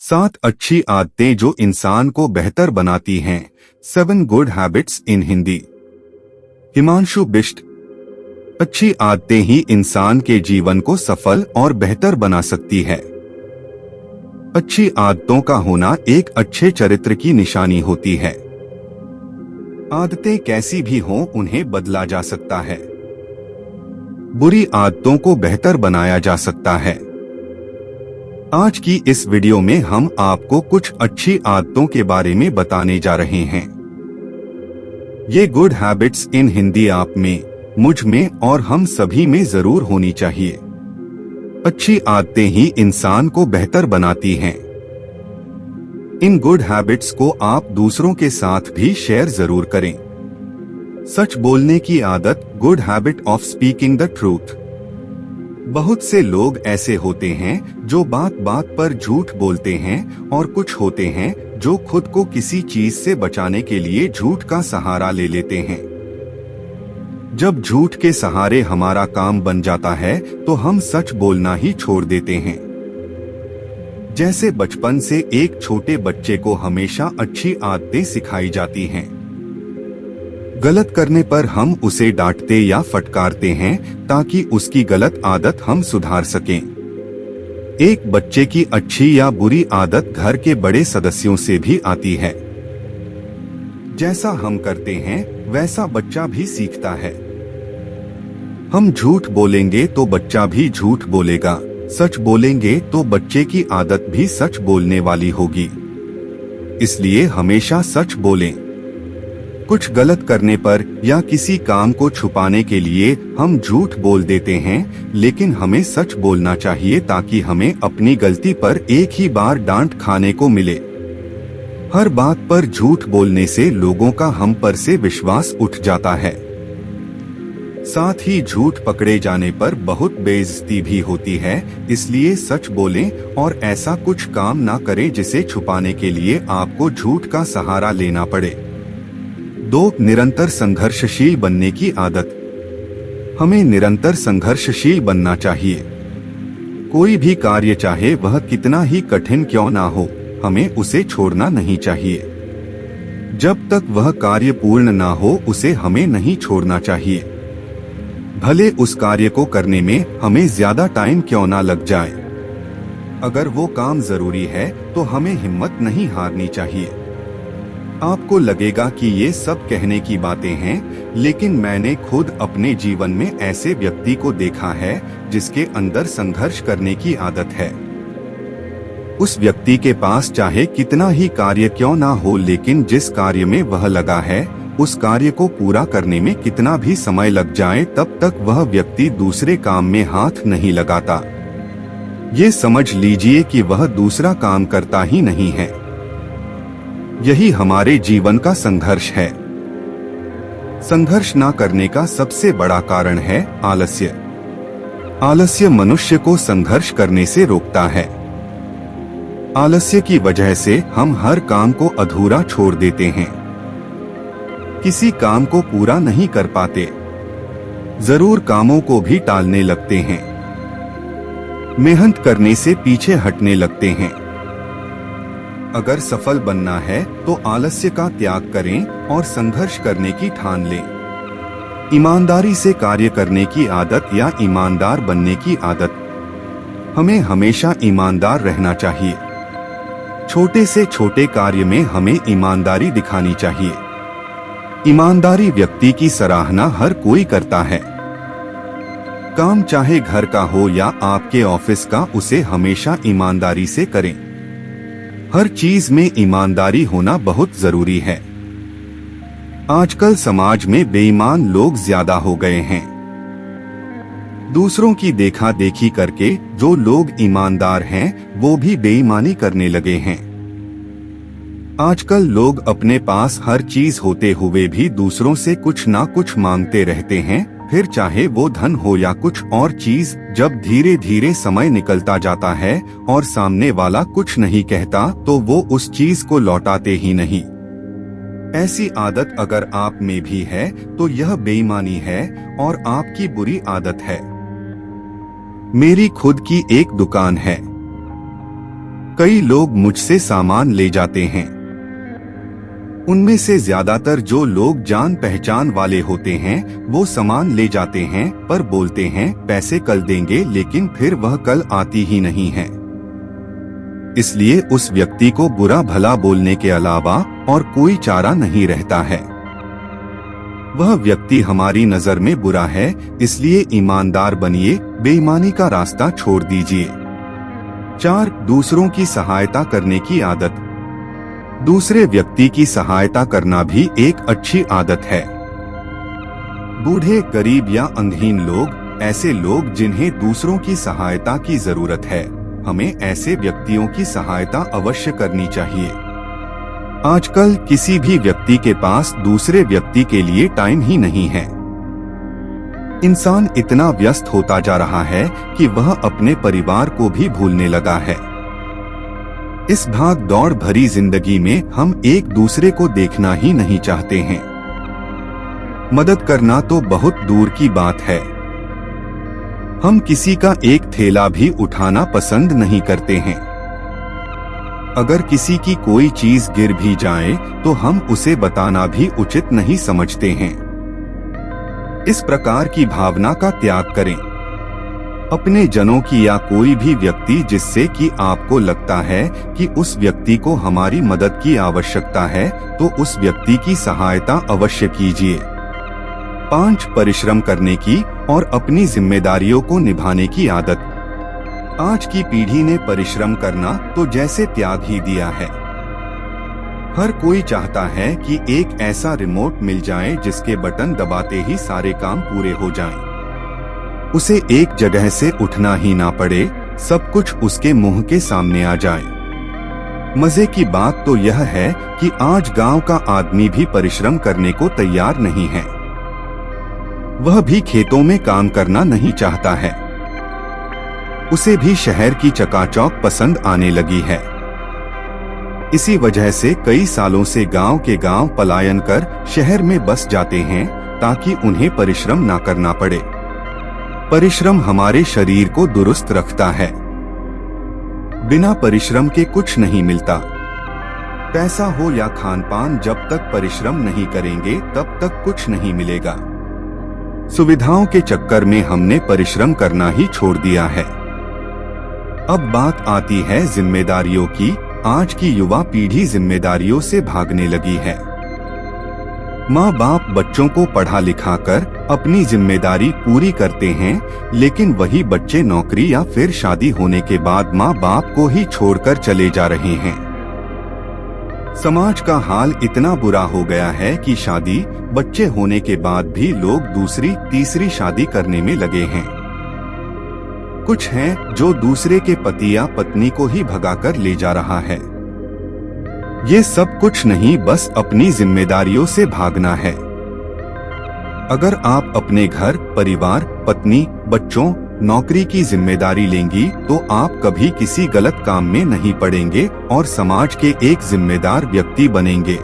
7 अच्छी आदतें जो इंसान को बेहतर बनाती हैं। 7 good habits in Hindi. Himanshu Bisht. अच्छी आदतें ही इंसान के जीवन को सफल और बेहतर बना सकती है। अच्छी आदतों का होना एक अच्छे चरित्र की निशानी होती है। आदतें कैसी भी हों, उन्हें बदला जा सकता है। बुरी आदतों को बेहतर बनाया जा सकता है। आज की इस वीडियो में हम आपको कुछ अच्छी आदतों के बारे में बताने जा रहे हैं। ये गुड हैबिट्स इन हिंदी आप में, मुझ में और हम सभी में जरूर होनी चाहिए। अच्छी आदतें ही इंसान को बेहतर बनाती हैं। इन गुड हैबिट्स को आप दूसरों के साथ भी शेयर जरूर करें। सच बोलने की आदत, good habit of speaking the truth. बहुत से लोग ऐसे होते हैं जो बात बात पर झूठ बोलते हैं, और कुछ होते हैं जो खुद को किसी चीज से बचाने के लिए झूठ का सहारा ले लेते हैं। जब झूठ के सहारे हमारा काम बन जाता है तो हम सच बोलना ही छोड़ देते हैं। जैसे बचपन से एक छोटे बच्चे को हमेशा अच्छी आदतें सिखाई जाती हैं। गलत करने पर हम उसे डांटते या फटकारते हैं ताकि उसकी गलत आदत हम सुधार सकें। एक बच्चे की अच्छी या बुरी आदत घर के बड़े सदस्यों से भी आती है। जैसा हम करते हैं वैसा बच्चा भी सीखता है। हम झूठ बोलेंगे तो बच्चा भी झूठ बोलेगा। सच बोलेंगे तो बच्चे की आदत भी सच बोलने वाली होगी। इसलिए हमेशा सच बोलें। कुछ गलत करने पर या किसी काम को छुपाने के लिए हम झूठ बोल देते हैं, लेकिन हमें सच बोलना चाहिए ताकि हमें अपनी गलती पर एक ही बार डांट खाने को मिले। हर बात पर झूठ बोलने से लोगों का हम पर से विश्वास उठ जाता है। साथ ही झूठ पकड़े जाने पर बहुत बेइज्जती भी होती है। इसलिए सच बोलें और ऐसा कुछ काम ना करें जिसे छुपाने के लिए आपको झूठ का सहारा लेना पड़े। 2. निरंतर संघर्षशील बनने की आदत। हमें निरंतर संघर्षशील बनना चाहिए। कोई भी कार्य, चाहे वह कितना ही कठिन क्यों ना हो, हमें उसे छोड़ना नहीं चाहिए। जब तक वह कार्य पूर्ण ना हो उसे हमें नहीं छोड़ना चाहिए। भले उस कार्य को करने में हमें ज्यादा टाइम क्यों ना लग जाए। अगर वो काम जरूरी है तो हमें हिम्मत नहीं हारनी चाहिए। आपको लगेगा कि ये सब कहने की बातें हैं, लेकिन मैंने खुद अपने जीवन में ऐसे व्यक्ति को देखा है जिसके अंदर संघर्ष करने की आदत है। उस व्यक्ति के पास चाहे कितना ही कार्य क्यों ना हो, लेकिन जिस कार्य में वह लगा है उस कार्य को पूरा करने में कितना भी समय लग जाए तब तक वह व्यक्ति दूसरे काम में हाथ नहीं लगाता। ये समझ लीजिए कि वह दूसरा काम करता ही नहीं है। यही हमारे जीवन का संघर्ष है। संघर्ष ना करने का सबसे बड़ा कारण है आलस्य। आलस्य मनुष्य को संघर्ष करने से रोकता है। आलस्य की वजह से हम हर काम को अधूरा छोड़ देते हैं। किसी काम को पूरा नहीं कर पाते। जरूर कामों को भी टालने लगते हैं। मेहनत करने से पीछे हटने लगते हैं। अगर सफल बनना है तो आलस्य का त्याग करें और संघर्ष करने की ठान लें। ईमानदारी से कार्य करने की आदत या ईमानदार बनने की आदत। हमें हमेशा ईमानदार रहना चाहिए। छोटे से छोटे कार्य में हमें ईमानदारी दिखानी चाहिए। ईमानदारी व्यक्ति की सराहना हर कोई करता है। काम चाहे घर का हो या आपके ऑफिस का, उसे हमेशा ईमानदारी से करें। हर चीज में ईमानदारी होना बहुत जरूरी है। आजकल समाज में बेईमान लोग ज्यादा हो गए हैं। दूसरों की देखा देखी करके जो लोग ईमानदार हैं वो भी बेईमानी करने लगे हैं। आजकल लोग अपने पास हर चीज होते हुए भी दूसरों से कुछ ना कुछ मांगते रहते हैं, फिर चाहे वो धन हो या कुछ और चीज। जब धीरे धीरे समय निकलता जाता है और सामने वाला कुछ नहीं कहता तो वो उस चीज को लौटाते ही नहीं। ऐसी आदत अगर आप में भी है तो यह बेईमानी है और आपकी बुरी आदत है। मेरी खुद की एक दुकान है। कई लोग मुझसे सामान ले जाते हैं। उनमें से ज्यादातर जो लोग जान पहचान वाले होते हैं वो सामान ले जाते हैं, पर बोलते हैं पैसे कल देंगे, लेकिन फिर वह कल आती ही नहीं है। इसलिए उस व्यक्ति को बुरा भला बोलने के अलावा और कोई चारा नहीं रहता है। वह व्यक्ति हमारी नजर में बुरा है, इसलिए ईमानदार बनिए, बेईमानी का रास्ता छोड़ दीजिए। 4. दूसरों की सहायता करने की आदत। दूसरे व्यक्ति की सहायता करना भी एक अच्छी आदत है। बूढ़े, गरीब या अंगहीन लोग, ऐसे लोग जिन्हें दूसरों की सहायता की जरूरत है, हमें ऐसे व्यक्तियों की सहायता अवश्य करनी चाहिए। आजकल किसी भी व्यक्ति के पास दूसरे व्यक्ति के लिए टाइम ही नहीं है। इंसान इतना व्यस्त होता जा रहा है कि वह अपने परिवार को भी भूलने लगा है। इस भाग दौड़ भरी जिंदगी में हम एक दूसरे को देखना ही नहीं चाहते हैं। मदद करना तो बहुत दूर की बात है। हम किसी का एक थैला भी उठाना पसंद नहीं करते हैं। अगर किसी की कोई चीज गिर भी जाए तो हम उसे बताना भी उचित नहीं समझते हैं। इस प्रकार की भावना का त्याग करें। अपने जनों की या कोई भी व्यक्ति जिससे कि आपको लगता है कि उस व्यक्ति को हमारी मदद की आवश्यकता है, तो उस व्यक्ति की सहायता अवश्य कीजिए। 5. परिश्रम करने की और अपनी जिम्मेदारियों को निभाने की आदत। आज की पीढ़ी ने परिश्रम करना तो जैसे त्याग ही दिया है। हर कोई चाहता है कि एक ऐसा रिमोट मिल जाए जिसके बटन दबाते ही सारे काम पूरे हो जाएं। उसे एक जगह से उठना ही ना पड़े, सब कुछ उसके मुंह के सामने आ जाए। मजे की बात तो यह है कि आज गांव का आदमी भी परिश्रम करने को तैयार नहीं है। वह भी खेतों में काम करना नहीं चाहता है। उसे भी शहर की चकाचौंध पसंद आने लगी है। इसी वजह से कई सालों से गांव के गांव पलायन कर शहर में बस जाते हैं ताकि उन्हें परिश्रम ना करना पड़े। परिश्रम हमारे शरीर को दुरुस्त रखता है। बिना परिश्रम के कुछ नहीं मिलता। पैसा हो या खान पान, जब तक परिश्रम नहीं करेंगे तब तक कुछ नहीं मिलेगा। सुविधाओं के चक्कर में हमने परिश्रम करना ही छोड़ दिया है। अब बात आती है जिम्मेदारियों की। आज की युवा पीढ़ी जिम्मेदारियों से भागने लगी है। माँ बाप बच्चों को पढ़ा लिखा कर अपनी जिम्मेदारी पूरी करते हैं, लेकिन वही बच्चे नौकरी या फिर शादी होने के बाद माँ बाप को ही छोड़कर चले जा रहे हैं। समाज का हाल इतना बुरा हो गया है कि शादी, बच्चे होने के बाद भी लोग दूसरी तीसरी शादी करने में लगे हैं। कुछ हैं जो दूसरे के पति या पत्नी को ही भगाकर ले जा रहा है। ये सब कुछ नहीं, बस अपनी जिम्मेदारियों से भागना है। अगर आप अपने घर, परिवार, पत्नी, बच्चों, नौकरी की जिम्मेदारी लेंगी तो आप कभी किसी गलत काम में नहीं पड़ेंगे और समाज के एक जिम्मेदार व्यक्ति बनेंगे।